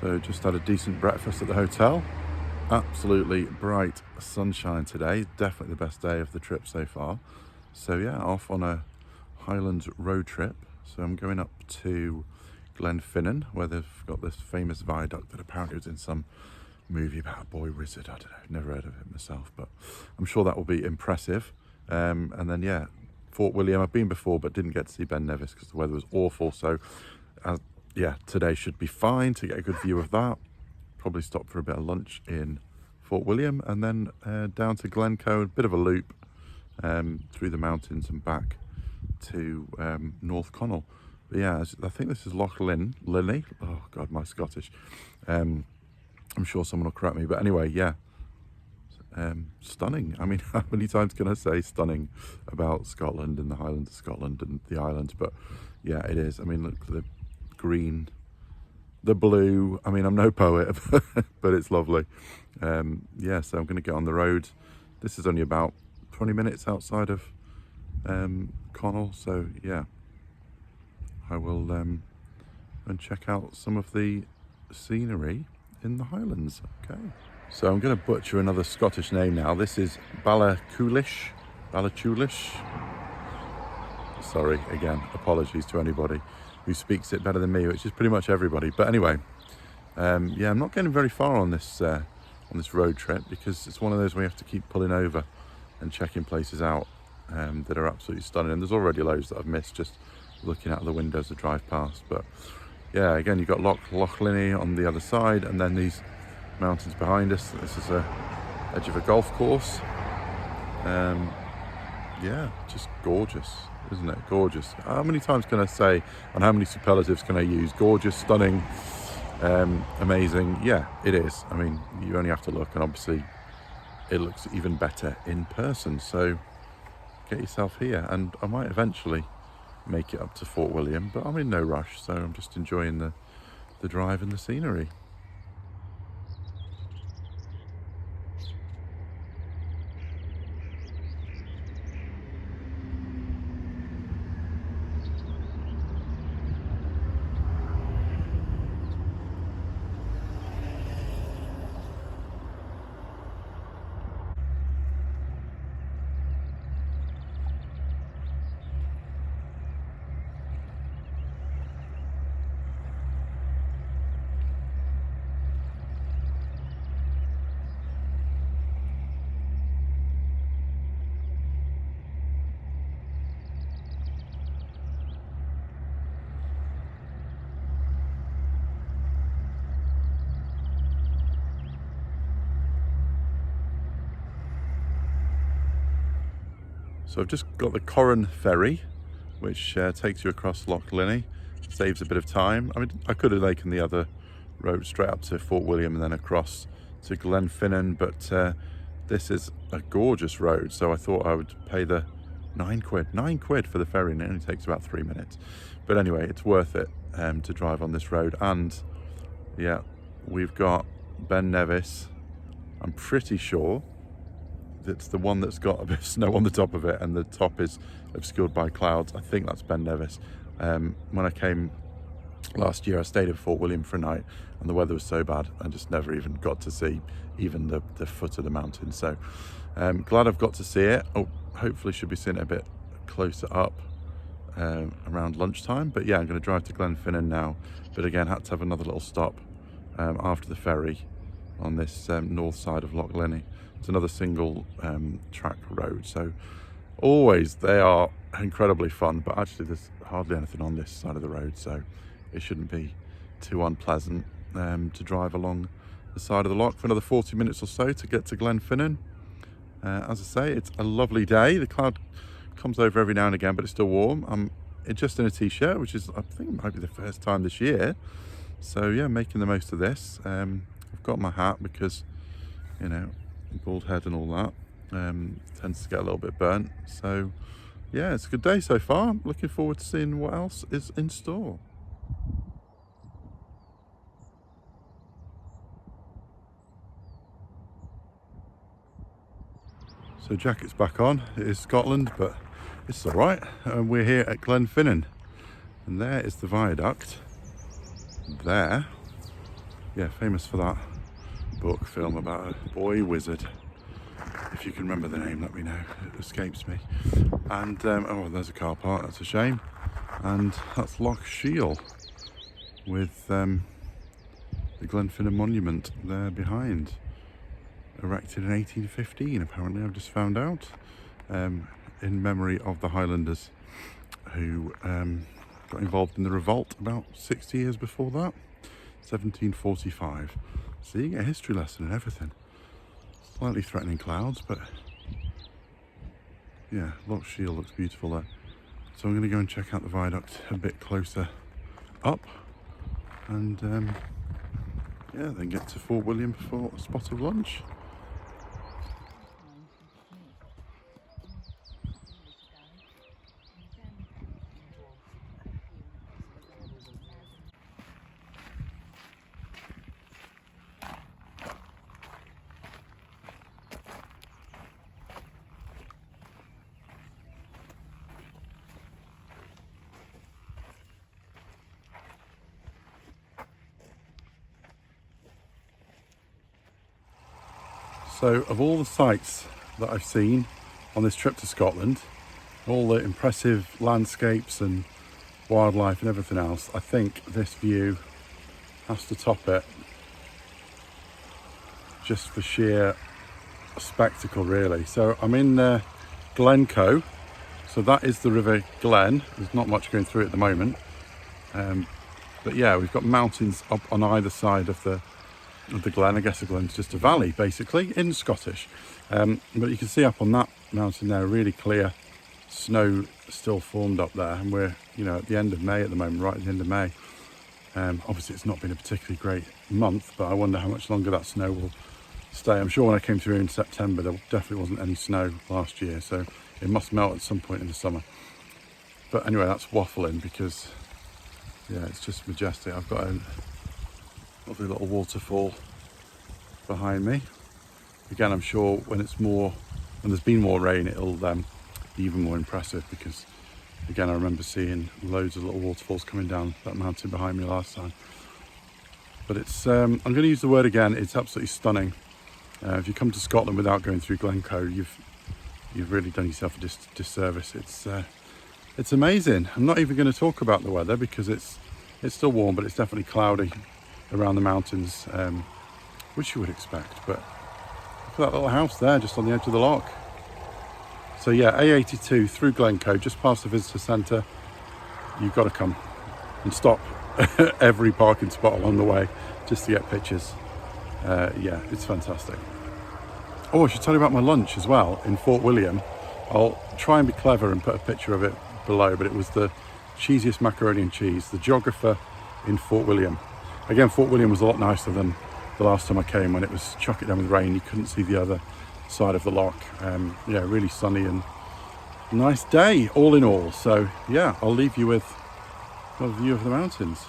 So just had a decent breakfast at the hotel. Absolutely bright sunshine today. Definitely the best day of the trip so far. So yeah, off on a Highlands road trip. So I'm going up to Glenfinnan, where they've got this famous viaduct that apparently was in some movie about a boy wizard. I don't know, never heard of it myself, but I'm sure that will be impressive. And then yeah, Fort William, I've been before but didn't get to see Ben Nevis because the weather was awful. So yeah, today should be fine to get a good view of that. Probably stop for a bit of lunch in Fort William and then down to Glencoe, a bit of a loop through the mountains and back to North Connell. But yeah, I think this is Loch Linny. Oh God, my Scottish. I'm sure someone will correct me, but anyway, yeah. Stunning. I mean, how many times can I say stunning about Scotland and the Highlands of Scotland and the islands? But yeah, it is. I mean, look, the green, the blue. I mean, I'm no poet, but it's lovely. Yeah, so I'm going to get on the road. This is only about 20 minutes outside of Connell. So yeah, I will and check out some of the scenery in the Highlands. Okay. So I'm going to butcher another Scottish name now. This is Ballachulish. Sorry, again, apologies to anybody who speaks it better than me, which is pretty much everybody. But anyway, yeah, I'm not getting very far on this road trip because it's one of those where you have to keep pulling over and checking places out that are absolutely stunning. And there's already loads that I've missed just looking out of the windows to drive past. But yeah, again, you've got Loch Linny on the other side, and then these mountains behind us. This is the edge of a golf course. Yeah, just gorgeous, isn't it? Gorgeous. How many times can I say, and how many superlatives can I use? Gorgeous, stunning, amazing. Yeah, it is. I mean, you only have to look, and obviously it looks even better in person. So get yourself here, and I might eventually make it up to Fort William, but I'm in no rush, so I'm just enjoying the drive and the scenery. So I've just got the Corran Ferry, which takes you across Loch Linny, saves a bit of time. I mean, I could have taken the other road straight up to Fort William and then across to Glenfinnan, but this is a gorgeous road, so I thought I would pay the £9 for the ferry, and it only takes about 3 minutes. But anyway, it's worth it to drive on this road. And yeah, we've got Ben Nevis. I'm pretty sure it's the one that's got a bit of snow on the top of it and the top is obscured by clouds. I think that's Ben Nevis. When I came last year, I stayed at Fort William for a night and the weather was so bad I just never even got to see even the foot of the mountain. So glad I've got to see it. Oh, hopefully should be seeing it a bit closer up around lunchtime. But yeah, I'm going to drive to Glenfinnan now, but again had to have another little stop after the ferry on this north side of Loch Linny. It's another single track road, so always they are incredibly fun, but actually there's hardly anything on this side of the road, so it shouldn't be too unpleasant to drive along the side of the loch for another 40 minutes or so to get to Glenfinnan. As I say, it's a lovely day. The cloud comes over every now and again, but it's still warm. I'm just in a t-shirt, which is, I think, might be the first time this year, so yeah, making the most of this. I've got my hat because, you know, bald head and all that tends to get a little bit burnt. So yeah, it's a good day so far. I'm looking forward to seeing what else is in store. So jacket's back on. It is Scotland, but it's all right. We're here at Glenfinnan, and there is the viaduct there, Yeah, famous for that book film about a boy wizard. If you can remember the name, let me know. It escapes me. And oh, there's a car park. That's a shame. And that's Loch Shiel with the Glenfinnan monument there behind, erected in 1815. Apparently, I've just found out, in memory of the Highlanders who got involved in the revolt about 60 years before that, 1745. So you get a history lesson and everything. Slightly threatening clouds, but yeah, Loch Shiel looks beautiful there. So I'm going to go and check out the viaduct a bit closer up, and yeah, then get to Fort William for a spot of lunch. So of all the sights that I've seen on this trip to Scotland, all the impressive landscapes and wildlife and everything else, I think this view has to top it, just for sheer spectacle really. So I'm in Glencoe, so that is the River Glen. There's not much going through it at the moment, but yeah, we've got mountains up on either side of the Glen. I guess the Glen's just a valley basically in Scottish, but you can see up on that mountain there, really clear snow still formed up there, and we're, you know, at the end of May at the moment, right at the end of May. Obviously it's not been a particularly great month, but I wonder how much longer that snow will stay. I'm sure when I came through in September there definitely wasn't any snow last year, so it must melt at some point in the summer. But anyway, that's waffling because yeah, it's just majestic. I've got a lovely little waterfall behind me. Again, I'm sure when there's been more rain, it'll be even more impressive, because again, I remember seeing loads of little waterfalls coming down that mountain behind me last time. But it's I'm going to use the word again, it's absolutely stunning. If you come to Scotland without going through Glencoe, you've really done yourself a disservice. It's amazing. I'm not even going to talk about the weather because it's still warm, but it's definitely cloudy around the mountains, which you would expect. But look at that little house there just on the edge of the loch. So yeah, A82 through Glencoe, just past the visitor centre. You've got to come and stop every parking spot along the way just to get pictures. Yeah, it's fantastic. Oh, I should tell you about my lunch as well in Fort William. I'll try and be clever and put a picture of it below, but it was the cheesiest macaroni and cheese, the geographer in Fort William. Again, Fort William was a lot nicer than the last time I came, when it was chuck it down with rain. You couldn't see the other side of the loch. Yeah, really sunny and nice day all in all. So yeah, I'll leave you with a view of the mountains.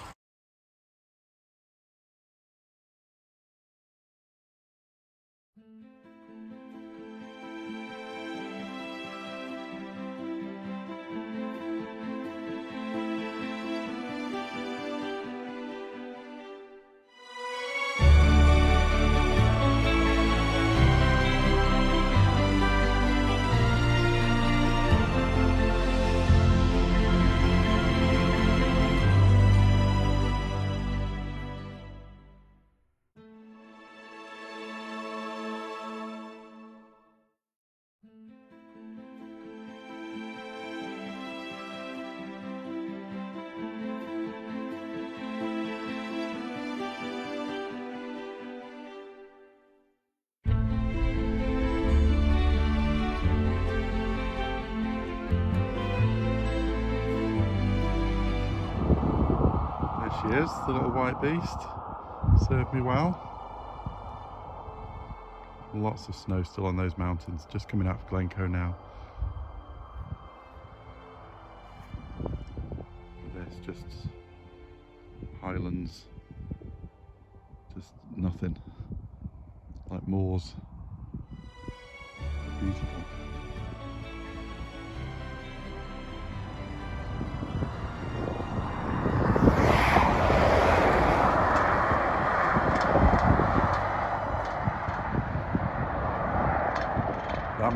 She is, the little white beast. Served me well. Lots of snow still on those mountains, just coming out of Glencoe now. There's just highlands, just nothing, like moors. Beautiful.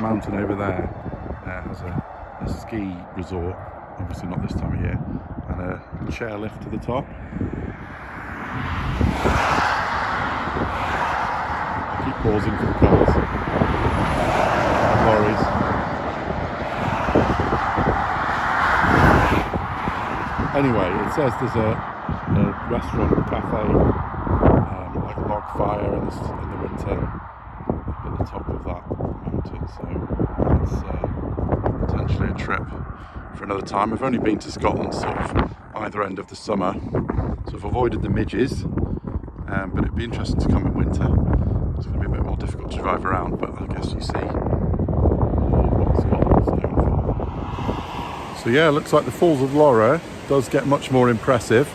mountain over there has a ski resort, obviously not this time of year, and a chairlift to the top. I keep pausing for the cars and lorries. Anyway, it says there's a restaurant and cafe, like a log fire in the winter at the top of that mountain, so it's potentially a trip for another time. I've only been to Scotland sort of either end of the summer, so I've avoided the midges, but it'd be interesting to come in winter. It's going to be a bit more difficult to drive around, but I guess you see what Scotland's known for. So yeah, it looks like the Falls of Lorra does get much more impressive.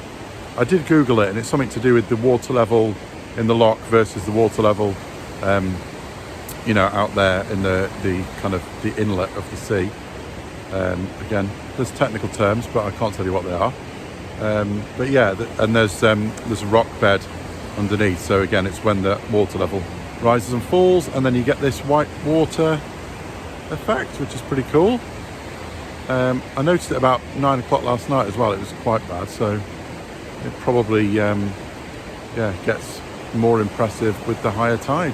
I did Google it, and it's something to do with the water level in the loch versus the water level you know, out there in the kind of the inlet of the sea. Again, there's technical terms, but I can't tell you what they are. But yeah, and there's a rock bed underneath, so again, it's when the water level rises and falls, and then you get this white water effect, which is pretty cool. I noticed it about 9 o'clock last night as well. It was quite bad, so it probably yeah, gets more impressive with the higher tide.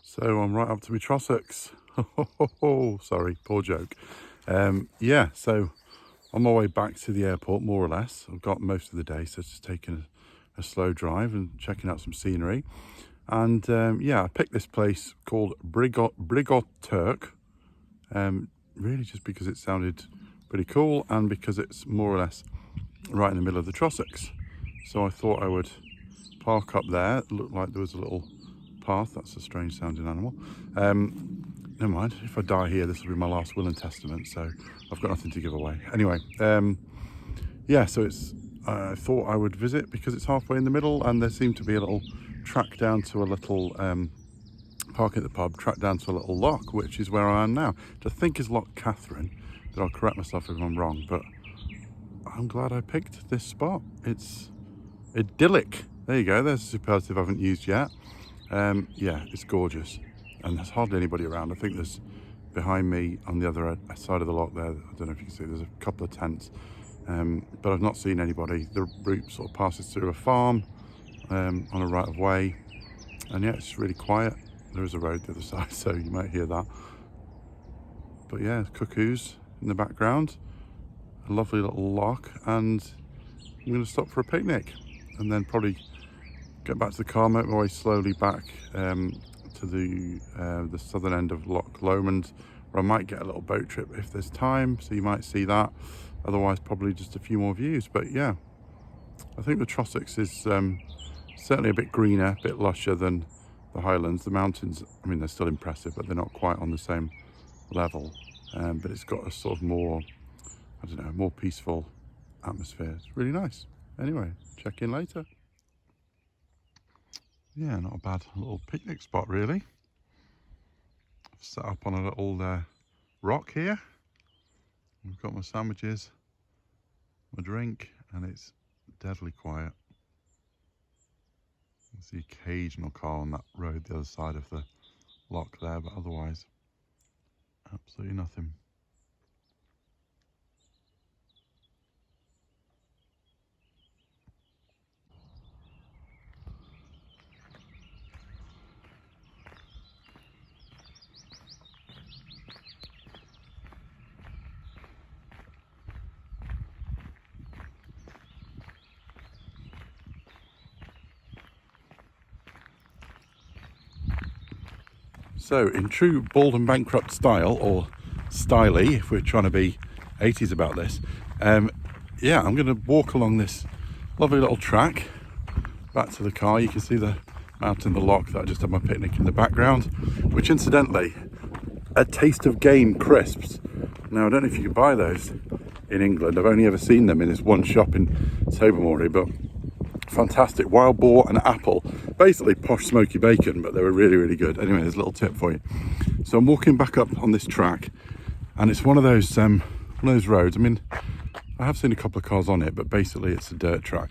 So I'm right up to my Trossachs. Sorry, poor joke. Yeah, so on my way back to the airport, more or less. I've got most of the day, so just taking a slow drive and checking out some scenery. And yeah, I picked this place called Brigot Turk, really just because it sounded pretty cool and because it's more or less right in the middle of the Trossachs. So I thought I would park up there. It looked like there was a little path. That's a strange sounding animal. Never mind, if I die here, this will be my last will and testament, so I've got nothing to give away. Anyway, yeah, so I thought I would visit because it's halfway in the middle, and there seemed to be a little track down to a little park at the pub, track down to a little loch, which is where I am now, which I think is Loch Catherine, but I'll correct myself if I'm wrong. But I'm glad I picked this spot. It's idyllic. There you go, there's a superlative I haven't used yet. Yeah, it's gorgeous, and there's hardly anybody around. I think there's behind me on the other side of the loch there, I don't know if you can see, there's a couple of tents, but I've not seen anybody. The route sort of passes through a farm on a right of way, and yeah, it's really quiet. There is a road the other side, so you might hear that. But yeah, cuckoos in the background, a lovely little loch, and I'm going to stop for a picnic and then probably get back to the car, make my way slowly back to the southern end of Loch Lomond, where I might get a little boat trip if there's time, so you might see that. Otherwise, probably just a few more views. But yeah, I think the Trossachs is certainly a bit greener, a bit lusher than the Highlands. The mountains, I mean, they're still impressive, but they're not quite on the same level. But it's got a sort of more, I don't know, more peaceful atmosphere. It's really nice. Anyway, check in later. Yeah, not a bad little picnic spot, really. I've set up on a little rock here. I've got my sandwiches, my drink, and it's deadly quiet. There's the occasional car on that road the other side of the loch there, but otherwise, absolutely nothing. So in true Bald and Bankrupt style, or styly, if we're trying to be 80s about this, yeah, I'm going to walk along this lovely little track back to the car. You can see the mountain, the lock that I just had my picnic in the background, which incidentally, a taste of game crisps. Now, I don't know if you can buy those in England. I've only ever seen them in this one shop in Tobermory, but fantastic. Wild boar and apple, basically posh smoky bacon, but they were really, really good. Anyway, there's a little tip for you. So I'm walking back up on this track, and it's one of those roads. I mean, I have seen a couple of cars on it, but basically it's a dirt track.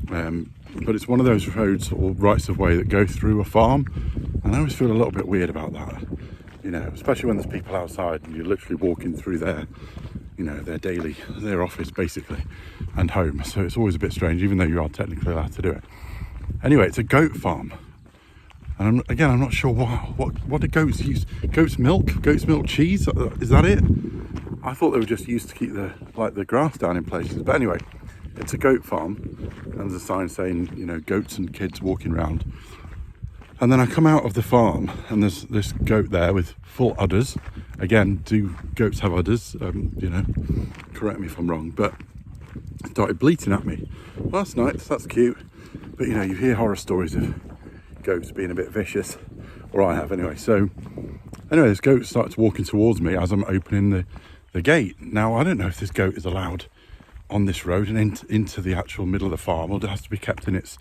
But it's one of those roads or rights of way that go through a farm, and I always feel a little bit weird about that, you know, especially when there's people outside and you're literally walking through their, you know, their office basically and home. So it's always a bit strange, even though you are technically allowed to do it. Anyway, it's a goat farm, and I'm not sure what do goats use. Goat's milk cheese, is that it? I thought they were just used to keep the grass down in places, but anyway, it's a goat farm, and there's a sign saying, you know, goats and kids walking around. And then I come out of the farm, and there's this goat there with full udders. Again, do goats have udders? You know, correct me if I'm wrong, but it started bleating at me. Well, that's nice, that's cute. But you know, you hear horror stories of goats being a bit vicious, or I have anyway. So anyway, this goat starts walking towards me as I'm opening the gate. Now, I don't know if this goat is allowed on this road and into the actual middle of the farm, or it has to be kept in its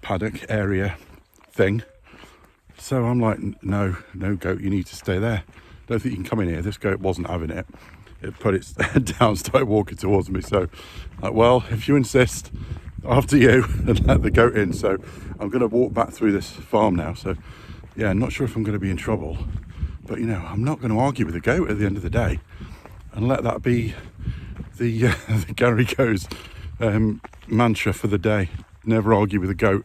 paddock area thing. So I'm like, no goat, you need to stay there. Don't think you can come in here. This goat wasn't having it. It put its head down, started walking towards me. So like, well, if you insist, after you, and let the goat in. So I'm going to walk back through this farm now. So yeah, I'm not sure if I'm going to be in trouble, but you know, I'm not going to argue with the goat at the end of the day, and let that be the Gary Goes mantra for the day. Never argue with a goat.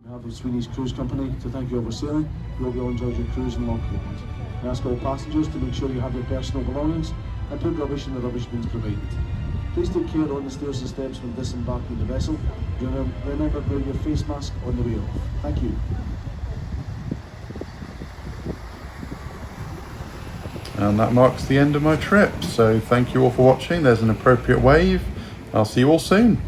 We have the Sweeney's Cruise Company to thank you all for sailing. We hope you all enjoyed your cruise and long cruise. We ask all passengers to make sure you have your personal belongings and put rubbish in the rubbish bins provided. Please take care on the stairs and steps when disembarking the vessel. Remember to wear your face mask on the way off. Thank you. And that marks the end of my trip. So thank you all for watching. There's an appropriate wave. I'll see you all soon.